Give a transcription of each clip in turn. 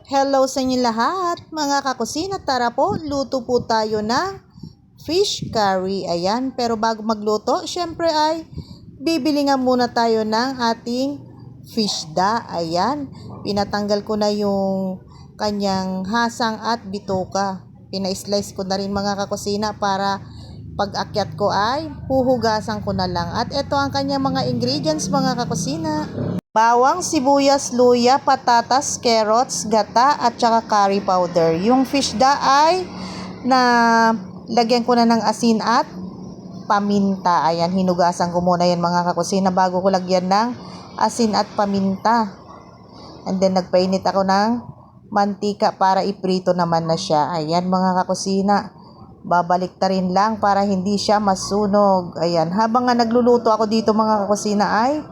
Hello sa inyo lahat, mga kakusina. Tara po, luto po tayo ng fish curry. Ayan, pero bago magluto, syempre ay bibili nga muna tayo ng ating fish da. Ayan, pinatanggal ko na yung kanyang hasang at bituka. Pina-slice ko na rin mga kakusina para pag-akyat ko ay huhugasan ko na lang. At ito ang kanyang mga ingredients mga kakusina. Bawang, sibuyas, luya, patatas, carrots, gata, at saka curry powder. Yung fish da ay na lagyan ko na ng asin at paminta. Ayan, hinugasan ko muna yan mga kakusina bago ko lagyan ng asin at paminta. And then nagpainit ako ng mantika para iprito naman na siya. Ayan mga kakusina. Babalik ta rin lang para hindi siya masunog. Ayan, habang nga nagluluto ako dito mga kakusina ay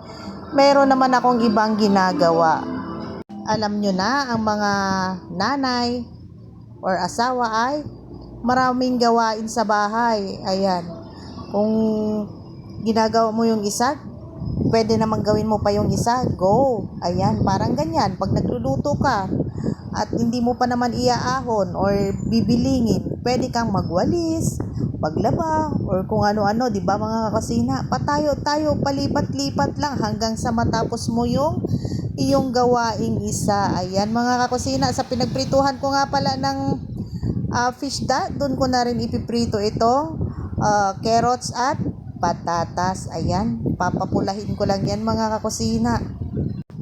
meron naman akong ibang ginagawa. Alam nyo na, ang mga nanay or asawa ay maraming gawain sa bahay. Ayan. Kung ginagawa mo yung isa, pwede namang gawin mo pa yung isa. Go! Ayan, parang ganyan. Pag nagluluto ka at hindi mo pa naman iaahon or bibilingin, pwede kang magwalis, paglaba, or kung ano-ano, di ba mga kakasina? Patayo-tayo, palipat-lipat lang hanggang sa matapos mo yung iyong gawaing isa. Ayan mga kakusina, sa pinagprituhan ko nga pala ng fish da, doon ko na rin ipiprito itong carrots at patatas. Ayan, papapulahin ko lang yan mga kakusina.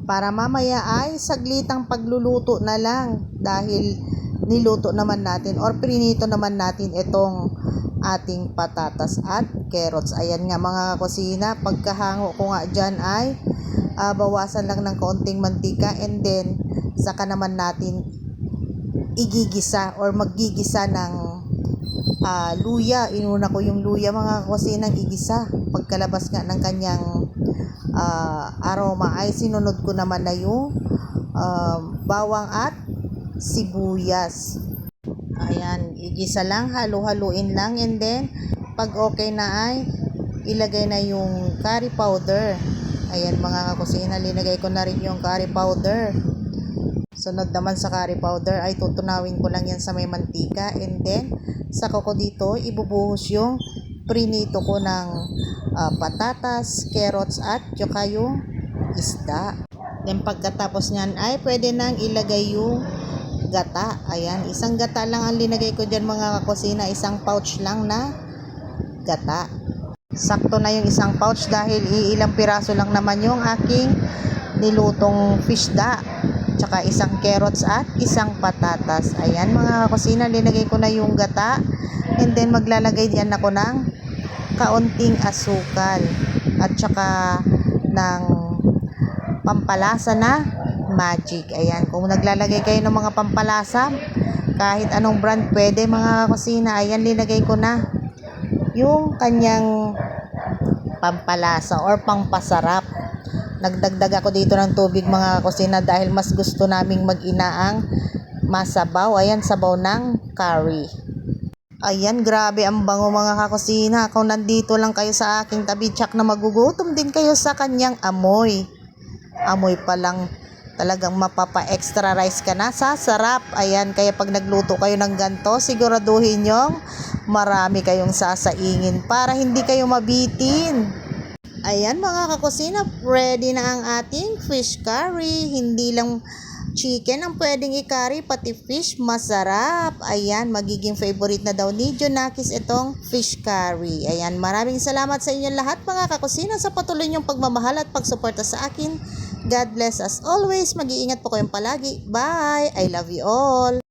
Para mamaya ay saglitang pagluluto na lang dahil niluto naman natin or prinito naman natin itong ating patatas at carrots. Ayan nga mga kakusina, pagkahango ko nga dyan ay bawasan lang ng kaunting mantika and then saka naman natin igigisa or maggigisa ng luya. Inuna ko yung luya mga kakusina ng igisa. Pagkalabas nga ng kanyang aroma ay sinunod ko naman na yung bawang at sibuyas. Ayan, igisa lang, halu-haluin lang and then pag okay na ay ilagay na yung curry powder. Ayan mga kakusina, linagay ko na rin yung curry powder. Sunod naman sa curry powder ay tutunawin ko lang yan sa may mantika and then saka ko dito ibubuhos yung prinito ko ng patatas, carrots at saka yung isda. Then pagkatapos nyan ay pwede nang ilagay yung gata. Ayan, isang gata lang ang linagay ko dyan mga kakusina, isang pouch lang na gata. Sakto na yung isang pouch dahil ilang piraso lang naman yung aking nilutong fish da. Tsaka isang carrots at isang patatas. Ayan mga kakusina, linagay ko na yung gata and then maglalagay diyan ako ng kaunting asukal at tsaka ng pampalasa na magic. Ayan, kung naglalagay kayo ng mga pampalasa, kahit anong brand pwede mga kusina. Ayan, linagay ko na yung kanyang pampalasa or pampasarap. Nagdagdag ako dito ng tubig mga kusina dahil mas gusto naming mag-inaang masabaw. Ayan, sabaw ng curry. Ayan, grabe ang bango mga kakusina. Kung nandito lang kayo sa aking tabi, tsak na magugutom din kayo sa kanyang amoy. Amoy pa lang talagang mapapa-extra rice ka na sa sarap. Ayan, kaya pag nagluto kayo ng ganto, siguraduhin nyong marami kayong sasaingin para hindi kayo mabitin. Ayan mga kakusina, ready na ang ating fish curry. Hindi lang chicken ang pwedeng i-curry, pati fish, masarap. Ayan, magiging favorite na daw ni Jonakis itong fish curry. Ayan, maraming salamat sa inyo lahat mga kakusina sa patuloy niyong pagmamahal at pagsuporta sa akin. God bless as always. Mag-iingat po kayong palagi. Bye! I love you all.